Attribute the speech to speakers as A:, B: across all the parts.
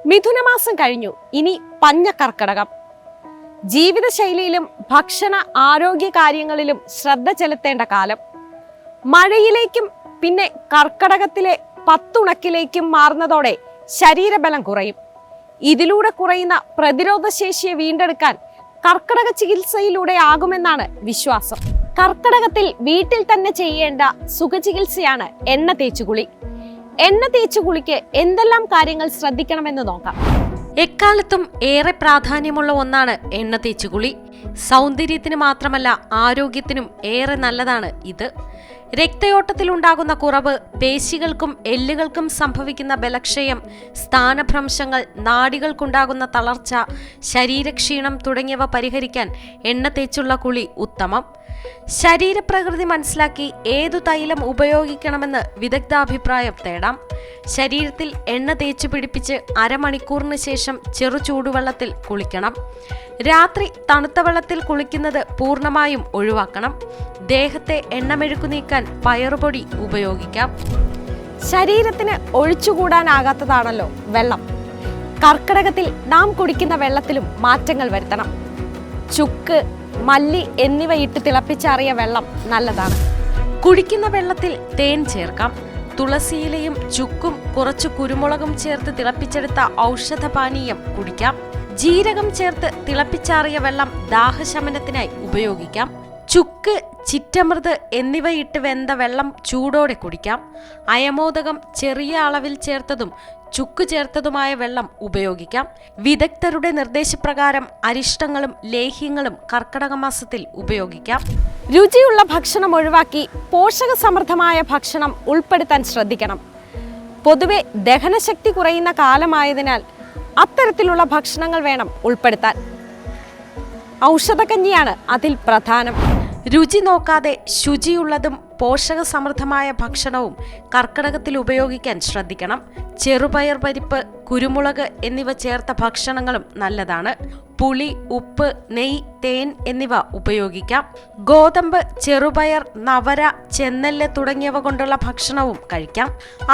A: മിഥുനമാസം കഴിഞ്ഞു. ഇനി പഞ്ഞക്കർക്കടകം. ജീവിതശൈലിയിലും ഭക്ഷണ ആരോഗ്യ കാര്യങ്ങളിലും ശ്രദ്ധ ചെലുത്തേണ്ട കാലം. മഴയിലേക്കും പിന്നെ കർക്കടകത്തിലെ പത്തുണക്കിലേക്കും മാറുന്നതോടെ ശരീരബലം കുറയും. ഇതിലൂടെ കുറയുന്ന പ്രതിരോധശേഷിയെ വീണ്ടെടുക്കാൻ കർക്കടക ചികിത്സയിലൂടെ ആകുമെന്നാണ് വിശ്വാസം. കർക്കടകത്തിൽ വീട്ടിൽ തന്നെ ചെയ്യേണ്ട സുഖചികിത്സയാണ് എണ്ണ തേച്ചുകുളി. എണ്ണ തേച്ചുകുളിക്ക് എന്തെല്ലാം കാര്യങ്ങൾ ശ്രദ്ധിക്കണമെന്ന് നോക്കാം. എക്കാലത്തും ഏറെ പ്രാധാന്യമുള്ള ഒന്നാണ് എണ്ണ തേച്ചുകുളി. സൗന്ദര്യത്തിന് മാത്രമല്ല ആരോഗ്യത്തിനും ഏറെ നല്ലതാണ് ഇത്. രക്തയോട്ടത്തിലുണ്ടാകുന്ന കുറവ്, പേശികൾക്കും എല്ലുകൾക്കും സംഭവിക്കുന്ന ബലക്ഷയം, സ്ഥാനഭ്രംശങ്ങൾ, നാഡികൾക്കുണ്ടാകുന്ന തളർച്ച, ശരീരക്ഷീണം തുടങ്ങിയവ പരിഹരിക്കാൻ എണ്ണ തേച്ചുള്ള കുളി ഉത്തമം. ശരീരപ്രകൃതി മനസ്സിലാക്കി ഏതു തൈലം ഉപയോഗിക്കണമെന്ന് വിദഗ്ധാഭിപ്രായം തേടാം. ശരീരത്തിൽ എണ്ണ തേച്ചു പിടിപ്പിച്ച് അരമണിക്കൂറിന് ശേഷം ചെറു ചൂടുവെള്ളത്തിൽ കുളിക്കണം. രാത്രി തണുത്ത വെള്ളത്തിൽ കുളിക്കുന്നത് പൂർണ്ണമായും ഒഴിവാക്കണം. ദേഹത്തെ എണ്ണമെഴുക്കു നീക്കാൻ പയറുപൊടി ഉപയോഗിക്കാം. ശരീരത്തിന് ഒഴിച്ചുകൂടാനാകാത്തതാണല്ലോ വെള്ളം. കർക്കിടകത്തിൽ നാം കുടിക്കുന്ന വെള്ളത്തിലും മാറ്റങ്ങൾ വരുത്തണം. ചുക്ക്, മല്ലി എന്നിവ ഇട്ട് തിളപ്പിച്ചാറിയ വെള്ളം നല്ലതാണ്. കുടിക്കുന്ന വെള്ളത്തിൽ തേൻ ചേർക്കാം. തുളസിയിലയും ചുക്കും കുറച്ചു കുരുമുളകും ചേർത്ത് തിളപ്പിച്ചെടുത്ത ഔഷധപാനീയം കുടിക്കാം. ജീരകം ചേർത്ത് തിളപ്പിച്ചാറിയ വെള്ളം ദാഹശമനത്തിനായി ഉപയോഗിക്കാം. ചുക്ക്, ചിറ്റമൃത് എന്നിവയിട്ട് വെന്ത വെള്ളം ചൂടോടെ കുടിക്കാം. അയമോദകം ചെറിയ അളവിൽ ചേർത്തതും ചുക്ക് ചേർത്തതുമായ വെള്ളം ഉപയോഗിക്കാം. വിദഗ്ധരുടെ നിർദ്ദേശപ്രകാരം അരിഷ്ടങ്ങളും ലേഹ്യങ്ങളും കർക്കടക മാസത്തിൽ ഉപയോഗിക്കാം. രുചിയുള്ള ഭക്ഷണം ഒഴിവാക്കി പോഷകസമൃദ്ധമായ ഭക്ഷണം ഉൾപ്പെടുത്താൻ ശ്രദ്ധിക്കണം. പൊതുവെ ദഹനശക്തി കുറയുന്ന കാലമായതിനാൽ അത്തരത്തിലുള്ള ഭക്ഷണങ്ങൾ വേണം ഉൾപ്പെടുത്താൻ. ഔഷധകഞ്ഞിയാണ് അതിൽ പ്രധാനം. രുചി നോക്കാതെ ശുചിയുള്ളതും പോഷകസമൃദ്ധമായ ഭക്ഷണവും കർക്കിടകത്തിൽ ഉപയോഗിക്കാൻ ശ്രദ്ധിക്കണം. ചെറുപയർ പരിപ്പ്, കുരുമുളക് എന്നിവ ചേർത്ത ഭക്ഷണങ്ങളും നല്ലതാണ്. പുളി, ഉപ്പ്, നെയ്യ്, തേൻ എന്നിവ ഉപയോഗിക്കാം. ഗോതമ്പ്, ചെറുപയർ, നവര, ചെന്നെല്ല് തുടങ്ങിയവ കൊണ്ടുള്ള ഭക്ഷണവും കഴിക്കാം.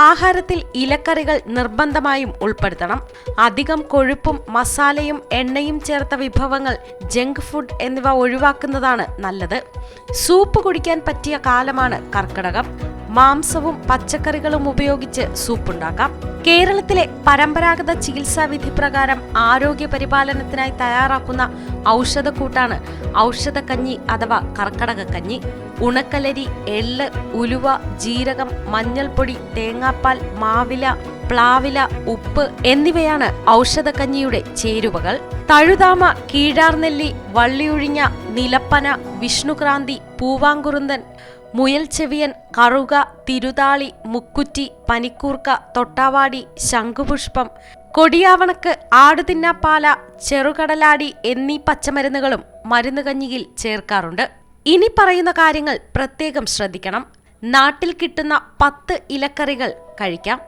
A: ആഹാരത്തിൽ ഇലക്കറികൾ നിർബന്ധമായും ഉൾപ്പെടുത്തണം. അധികം കൊഴുപ്പും മസാലയും എണ്ണയും ചേർത്ത വിഭവങ്ങൾ, ജങ്ക് ഫുഡ് എന്നിവ ഒഴിവാക്കുന്നതാണ് നല്ലത്. സൂപ്പ് കുടിക്കാൻ പറ്റിയ കാലമാണ് കർക്കിടകം. മാംസവും പച്ചക്കറികളും ഉപയോഗിച്ച് സൂപ്പുണ്ടാക്കാം. കേരളത്തിലെ പരമ്പരാഗത ചികിത്സാ വിധി പ്രകാരം ആരോഗ്യ പരിപാലനത്തിനായി തയ്യാറാക്കുന്ന ഔഷധക്കൂട്ടാണ് ഔഷധക്കഞ്ഞി അഥവാ കർക്കടകക്കഞ്ഞി. ഉണക്കലരി, എള്ള്, ഉലുവ, ജീരകം, മഞ്ഞൾപ്പൊടി, തേങ്ങാപ്പാൽ, മാവില, പ്ലാവില, ഉപ്പ് എന്നിവയാണ് ഔഷധക്കഞ്ഞിയുടെ ചേരുവകൾ. തഴുതാമ, കീഴാർനെല്ലി, വള്ളിയൊഴിഞ്ഞ, നിലപ്പന, വിഷ്ണുക്രാന്തി, പൂവാങ്കുറുന്തൻ, മുയൽച്ചെവിയൻ, കറുക, തിരുതാളി, മുക്കുറ്റി, പനിക്കൂർക്ക, തൊട്ടാവാടി, ശംഖുപുഷ്പം, കൊടിയാവണക്ക്, ആടുതിന്നാപ്പാല, ചെറുകടലാടി എന്നീ പച്ചമരുന്നുകളും മരുന്നുകഞ്ഞിയിൽ ചേർക്കാറുണ്ട്. ഇനി പറയുന്ന കാര്യങ്ങൾ പ്രത്യേകം ശ്രദ്ധിക്കണം. നാട്ടിൽ കിട്ടുന്ന 10 ഇലക്കറികൾ കഴിക്കാം.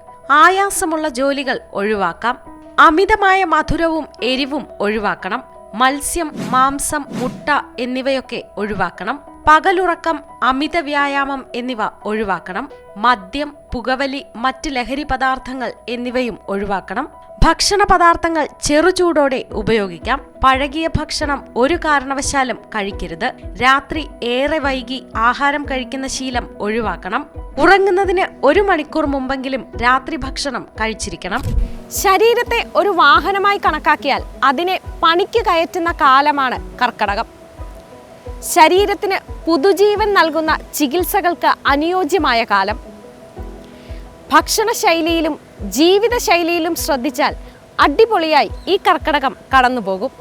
A: ആയാസമുള്ള ജോലികൾ ഒഴിവാക്കാം. അമിതമായ മധുരവും എരിവും ഒഴിവാക്കണം. മത്സ്യം, മാംസം, മുട്ട എന്നിവയൊക്കെ ഒഴിവാക്കണം. പകലുറക്കം, അമിത വ്യായാമം എന്നിവ ഒഴിവാക്കണം. മദ്യം, പുകവലി, മറ്റ് ലഹരി പദാർത്ഥങ്ങൾ എന്നിവയും ഒഴിവാക്കണം. ഭക്ഷണ പദാർത്ഥങ്ങൾ ചെറുചൂടോടെ ഉപയോഗിക്കാം. പഴകിയ ഭക്ഷണം ഒരു കാരണവശാലും കഴിക്കരുത്. രാത്രി ഏറെ വൈകി ആഹാരം കഴിക്കുന്ന ശീലം ഒഴിവാക്കണം. ഉറങ്ങുന്നതിന് 1 മണിക്കൂർ മുമ്പെങ്കിലും രാത്രി ഭക്ഷണം കഴിച്ചിരിക്കണം. ശരീരത്തെ ഒരു വാഹനമായി കണക്കാക്കിയാൽ അതിനെ പണിക്ക് കയറ്റുന്ന കാലമാണ് കർക്കടകം. ശരീരത്തിന് പുതുജീവൻ നൽകുന്ന ചികിത്സകൾക്ക് അനുയോജ്യമായ കാലം. ഭക്ഷണശൈലിയിലും ജീവിതശൈലിയിലും ശ്രദ്ധിച്ചാൽ അടിപൊളിയായി ഈ കർക്കടകം കടന്നുപോകും.